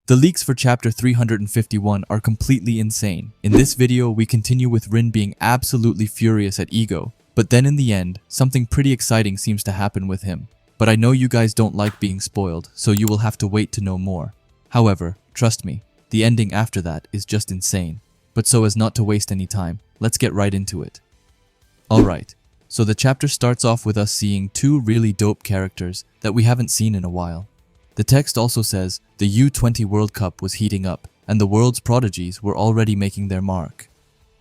The leaks for chapter 351 are completely insane. In this video, we continue with Rin being absolutely furious at Ego, but then in the end, something pretty exciting seems to happen with him. But I know you guys don't like being spoiled, so you will have to wait to know more. However, trust me, the ending after that is just insane. But so as not to waste any time, let's get right into it. Alright, so the chapter starts off with us seeing two really dope characters that we haven't seen in a while. The text also says the U20 World Cup was heating up and the world's prodigies were already making their mark.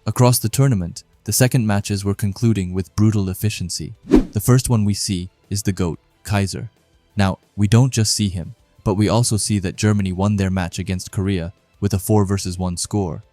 Across the tournament, the second matches were concluding with brutal efficiency. The first one we see is the GOAT, Kaiser. Now, we don't just see him, but we also see that Germany won their match against Korea with a 4-1 score.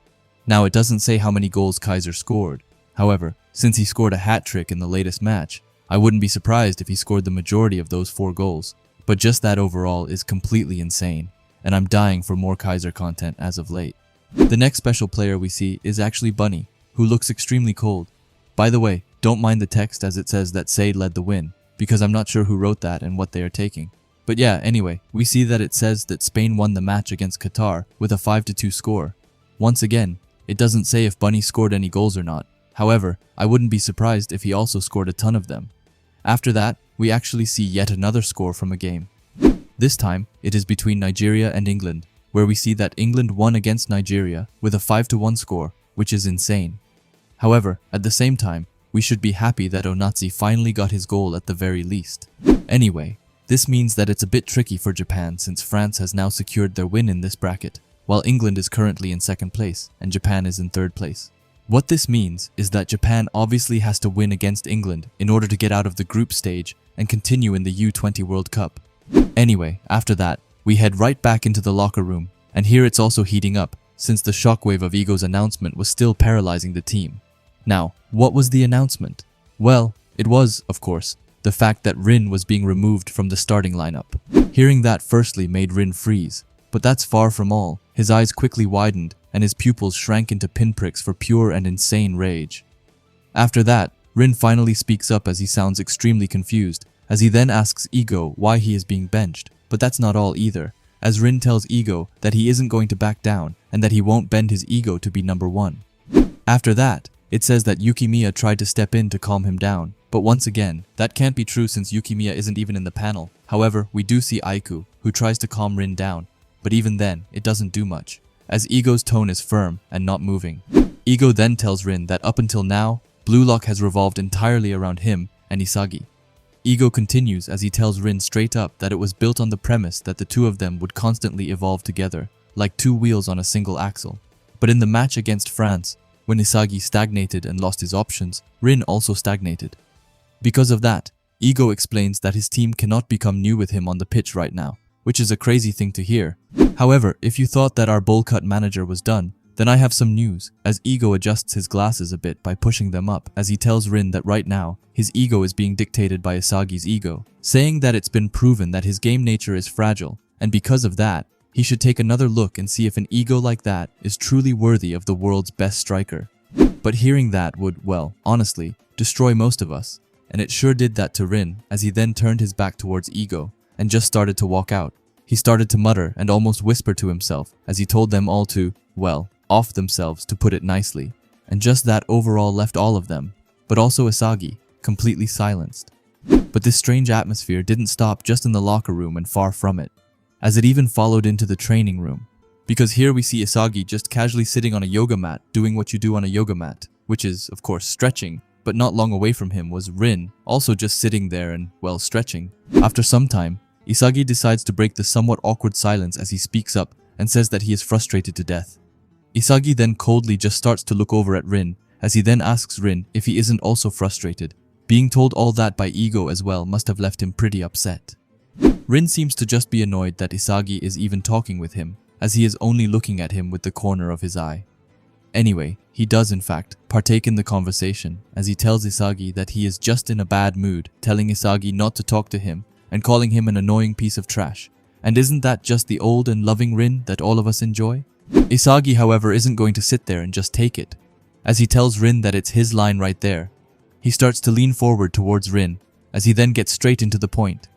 Now, it doesn't say how many goals Kaiser scored. However, since he scored a hat trick in the latest match, I wouldn't be surprised if he scored the majority of those 4 goals. But just that overall is completely insane, and I'm dying for more Kaiser content as of late. The next special player we see is actually Bunny, who looks extremely cold. By the way, don't mind the text as it says that Say led the win, because I'm not sure who wrote that and what they are taking. But yeah, anyway, we see that it says that Spain won the match against Qatar with a 5-2 score. Once again, it doesn't say if Bunny scored any goals or not. However, I wouldn't be surprised if he also scored a ton of them. After that, we actually see yet another score from a game. This time, it is between Nigeria and England, where we see that England won against Nigeria with a 5-1 score, which is insane. However, at the same time, we should be happy that Onatsi finally got his goal at the very least. Anyway, this means that it's a bit tricky for Japan since France has now secured their win in this bracket, while England is currently in second place and Japan is in third place. What this means is that Japan obviously has to win against England in order to get out of the group stage and continue in the U20 World Cup. Anyway, after that, we head right back into the locker room, and here it's also heating up, since the shockwave of Ego's announcement was still paralyzing the team. Now, what was the announcement? Well, it was, of course, the fact that Rin was being removed from the starting lineup. Hearing that firstly made Rin freeze, but that's far from all. His eyes quickly widened, and his pupils shrank into pinpricks for pure and insane rage. After that, Rin finally speaks up as he sounds extremely confused, as he then asks Ego why he is being benched. But that's not all either, as Rin tells Ego that he isn't going to back down and that he won't bend his ego to be number 1. After that, it says that Yukimiya tried to step in to calm him down, but once again, that can't be true since Yukimiya isn't even in the panel. However, we do see Aiku, who tries to calm Rin down, but even then, it doesn't do much, as Ego's tone is firm and not moving. Ego then tells Rin that up until now, Blue Lock has revolved entirely around him and Isagi. Ego continues as he tells Rin straight up that it was built on the premise that the two of them would constantly evolve together, like 2 wheels on a single axle. But in the match against France, when Isagi stagnated and lost his options, Rin also stagnated. Because of that, Ego explains that his team cannot become new with him on the pitch right now, which is a crazy thing to hear. However, if you thought that our bowl cut manager was done, then I have some news, as Ego adjusts his glasses a bit by pushing them up as he tells Rin that right now, his ego is being dictated by Isagi's ego, saying that it's been proven that his game nature is fragile, and because of that, he should take another look and see if an ego like that is truly worthy of the world's best striker. But hearing that would, well, honestly, destroy most of us, and it sure did that to Rin as he then turned his back towards Ego and just started to walk out. He started to mutter and almost whisper to himself as he told them all to, well, off themselves to put it nicely. And just that overall left all of them, but also Isagi, completely silenced. But this strange atmosphere didn't stop just in the locker room and far from it, as it even followed into the training room. Because here we see Isagi just casually sitting on a yoga mat doing what you do on a yoga mat, which is, of course, stretching, but not long away from him was Rin, also just sitting there and, well, stretching. After some time, Isagi decides to break the somewhat awkward silence as he speaks up and says that he is frustrated to death. Isagi then coldly just starts to look over at Rin, as he then asks Rin if he isn't also frustrated. Being told all that by Ego as well must have left him pretty upset. Rin seems to just be annoyed that Isagi is even talking with him, as he is only looking at him with the corner of his eye. Anyway, he does in fact partake in the conversation, as he tells Isagi that he is just in a bad mood, telling Isagi not to talk to him and calling him an annoying piece of trash. And isn't that just the old and loving Rin that all of us enjoy? Isagi, however, isn't going to sit there and just take it, as he tells Rin that it's his line right there. He starts to lean forward towards Rin, as he then gets straight into the point.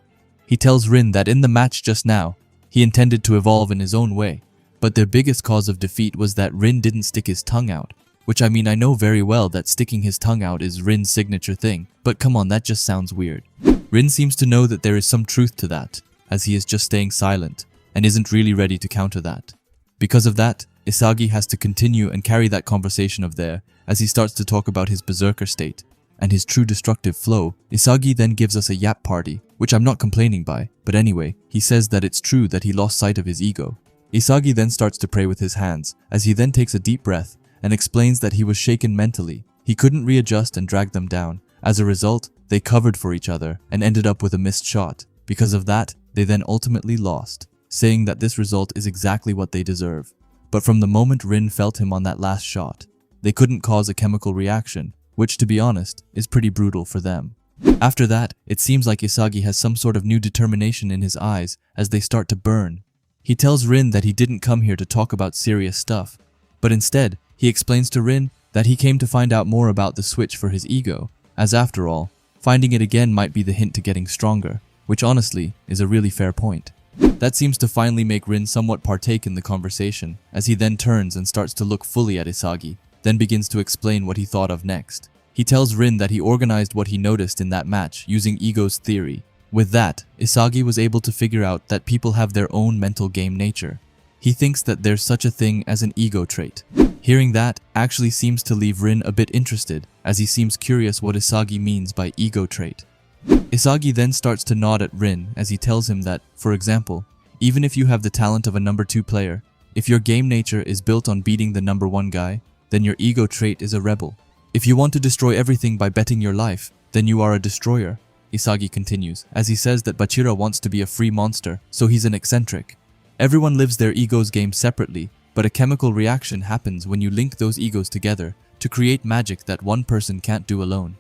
He tells Rin that in the match just now, he intended to evolve in his own way, But their biggest cause of defeat was that Rin didn't stick his tongue out. Which I mean, I know very well that sticking his tongue out is Rin's signature thing, but come on, that just sounds weird. Rin seems to know that there is some truth to that, as he is just staying silent, and isn't really ready to counter that. Because of that, Isagi has to continue and carry that conversation of there, as he starts to talk about his berserker state, and his true destructive flow. Isagi then gives us a yap party, which I'm not complaining by, but anyway, he says that it's true that he lost sight of his ego. Isagi then starts to pray with his hands, as he then takes a deep breath, and explains that he was shaken mentally. He couldn't readjust and drag them down. As a result, they covered for each other and ended up with a missed shot. Because of that, they then ultimately lost, saying that this result is exactly what they deserve. But from the moment Rin felt him on that last shot, they couldn't cause a chemical reaction, which to be honest, is pretty brutal for them. After that, it seems like Isagi has some sort of new determination in his eyes as they start to burn. He tells Rin that he didn't come here to talk about serious stuff, but instead, he explains to Rin that he came to find out more about the switch for his ego, as after all, finding it again might be the hint to getting stronger, which honestly is a really fair point. That seems to finally make Rin somewhat partake in the conversation, as he then turns and starts to look fully at Isagi, then begins to explain what he thought of next. He tells Rin that he organized what he noticed in that match using ego's theory. With that, Isagi was able to figure out that people have their own mental game nature. He thinks that there's such a thing as an ego trait. Hearing that actually seems to leave Rin a bit interested, as he seems curious what Isagi means by ego trait. Isagi then starts to nod at Rin as he tells him that, for example, even if you have the talent of a number 2 player, if your game nature is built on beating the number 1 guy, then your ego trait is a rebel. If you want to destroy everything by betting your life, then you are a destroyer. Isagi continues, as he says that Bachira wants to be a free monster, so he's an eccentric. Everyone lives their ego's game separately, but a chemical reaction happens when you link those egos together to create magic that one person can't do alone.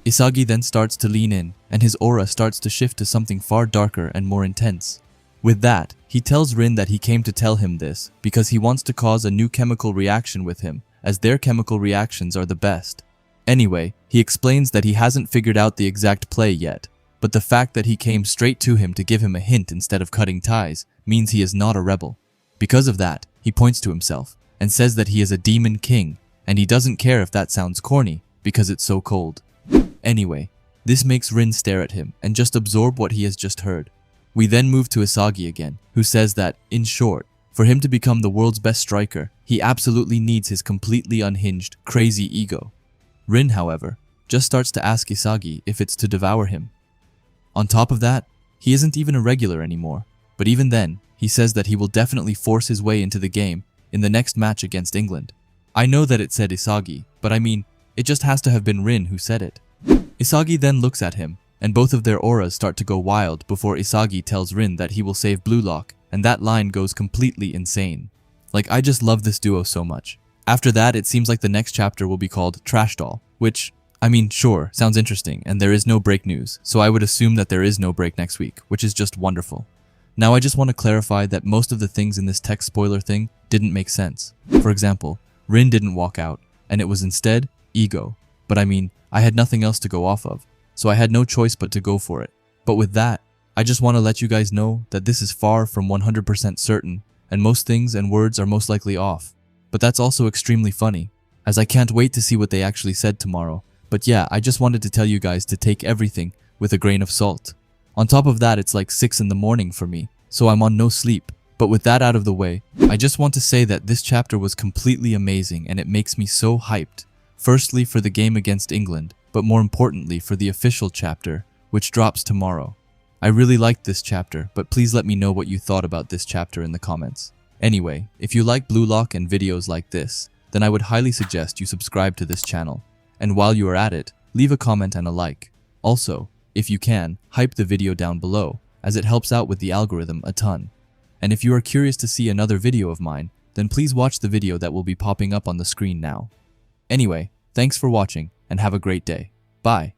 Isagi then starts to lean in, and his aura starts to shift to something far darker and more intense. With that, he tells Rin that he came to tell him this because he wants to cause a new chemical reaction with him, as their chemical reactions are the best. Anyway, he explains that he hasn't figured out the exact play yet, but the fact that he came straight to him to give him a hint instead of cutting ties means he is not a rebel. Because of that, he points to himself and says that he is a demon king, and he doesn't care if that sounds corny because it's so cold. Anyway, this makes Rin stare at him and just absorb what he has just heard. We then move to Isagi again, who says that, in short, for him to become the world's best striker, he absolutely needs his completely unhinged, crazy ego. Rin, however, just starts to ask Isagi if it's to devour him. On top of that, he isn't even a regular anymore, but even then, he says that he will definitely force his way into the game in the next match against England. I know that it said Isagi, but I mean, it just has to have been Rin who said it. Isagi then looks at him, and both of their auras start to go wild before Isagi tells Rin that he will save Blue Lock, and that line goes completely insane. Like, I just love this duo so much. After that, it seems like the next chapter will be called Trash Doll, which, I mean, sure, sounds interesting, and there is no break news, so I would assume that there is no break next week, which is just wonderful. Now I just want to clarify that most of the things in this text spoiler thing didn't make sense. For example, Rin didn't walk out, and it was instead ego. But I mean, I had nothing else to go off of, so I had no choice but to go for it. But with that, I just want to let you guys know that this is far from 100% certain, and most things and words are most likely off. But that's also extremely funny, as I can't wait to see what they actually said tomorrow. But yeah, I just wanted to tell you guys to take everything with a grain of salt. On top of that, it's like 6 in the morning for me, so I'm on no sleep. But with that out of the way, I just want to say that this chapter was completely amazing and it makes me so hyped. Firstly for the game against England, but more importantly for the official chapter, which drops tomorrow. I really liked this chapter, but please let me know what you thought about this chapter in the comments. Anyway, if you like Blue Lock and videos like this, then I would highly suggest you subscribe to this channel. And while you are at it, leave a comment and a like. Also, if you can, hype the video down below, as it helps out with the algorithm a ton. And if you are curious to see another video of mine, then please watch the video that will be popping up on the screen now. Anyway, thanks for watching, and have a great day. Bye.